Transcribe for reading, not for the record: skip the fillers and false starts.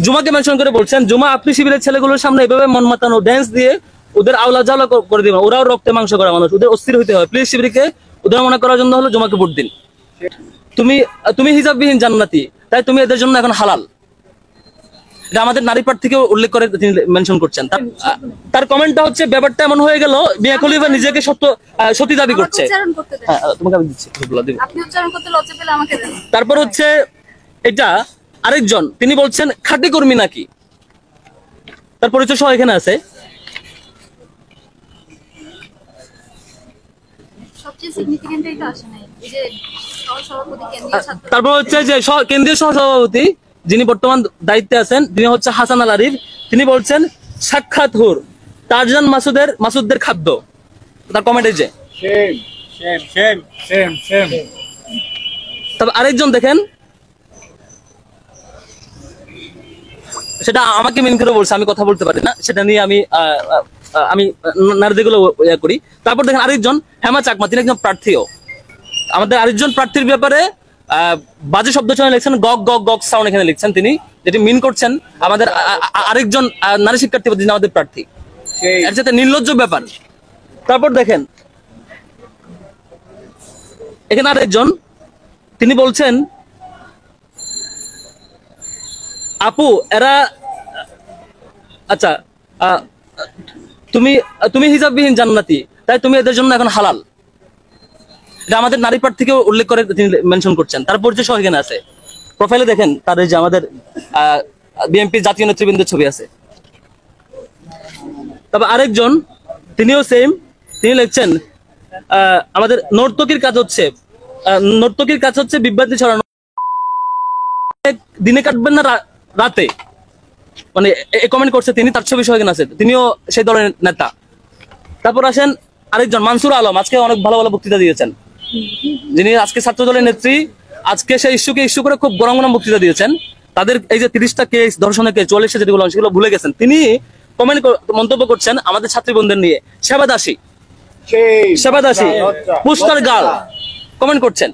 জুমাকে mention করে বলছেন, জুমা আপনি শিবিরের ছেলেগুলোর সামনে এভাবে মন মাতানো ড্যান্স দিয়ে ওদের আওলা জাওলা করে দিবেন। ওরাও রক্তে মাংস করা মানুষ, ওদের অস্থির হইতে হয়। প্লিজ শিবিরকে উদাহরণ করার জন্য হলো জুমাকে ভোট দিন। তুমি হিজাববিহীন জান্নাতি, তাই তুমি এদের জন্য এখন হালাল। এটা আমাদের নারী প্রার্থীকে উল্লেখ করে তিনি মেনশন করছেন। তার কমেন্টটা হচ্ছে, ব্যাপারটা এমন হয়ে গেল মিয়া খলিফা নিজেকে সতী দাবি করছে। তোমাকে আমি দিচ্ছি, তারপর হচ্ছে এটা আরেকজন, তিনি বলছেন খাঁটি কর্মী নাকি, তার পরিচয় সহ এখানে আছে। তারপর হচ্ছে যে কেন্দ্রীয় সহসভাপতি যিনি বর্তমান দায়িত্বে আছেন, তিনি হচ্ছে হাসান আল আরিফ। তিনি বলছেন সাক্ষাৎ হুর তারজান মাসুদদের খাদ্য। তার কমেন্টে যে তবে আরেকজন দেখেন, সেটা আমাকে মিন করে বলছে, আমি কথা বলতে পারি না, সেটা নিয়ে আমি নারীদেরগুলো ইয়া করি। তারপর দেখেন আরেকজন হেমা চাকমা, তিনি একজন প্রার্থীও। আমাদের আরেকজন প্রার্থীর ব্যাপারে বাজে শব্দ চয়ন লিখছেন, গগ গগ গগ সাউন্ড এখানে লিখছেন, তিনি যেটি মিন করছেন আমাদের আরেকজন নারী শিক্ষার্থী যিনি আমাদের প্রার্থী, এর সাথে নির্লজ্জ ব্যাপার। তারপর দেখেন এখানে আরেকজন, তিনি বলছেন আপু এরা আচ্ছা তুমি হিজাববিহীন জান্নাতি, তাই তুমি এদের জন্য এখন হালাল। এটা আমাদের নারী প্রার্থীকে উল্লেখ করে তিনি মেনশন করছেন। তার পরিচয় সহ এখানে আছে। প্রোফাইলে দেখেন তার এই যে আমাদের বিএনপি জাতীয় নেতৃবৃন্দের ছবি আছে। তবে আরেকজন, তিনিও সেম, তিনি লিখছেন আমাদের নর্তকীর কাজ হচ্ছে বিভ্রান্তি ছড়ানো, দিনে কাটবেন না রাতে, মানে কমেন্ট করছে তিনি, তার ছবি সহ এখানে আছে, তিনিও সেই দলের নেতা। তারপর আসেন আরেকজন মানসুর আলম, আজকে অনেক ভালো ভালো বক্তৃতা দিয়েছেন, যিনি আজকে ছাত্র দলের নেত্রী। আজকে সেই ইস্যু করে খুব গরম গরম বক্তৃতা দিয়েছেন। তাদের এই যে 30টা কেস, ধর্ষণের কেস, 44টা যেগুলো সেগুলো ভুলে গেছেন। তিনি মন্তব্য করছেন আমাদের ছাত্রী বোনদের নিয়ে, সেবাদাসী পুষ্কার গাল কমেন্ট করছেন।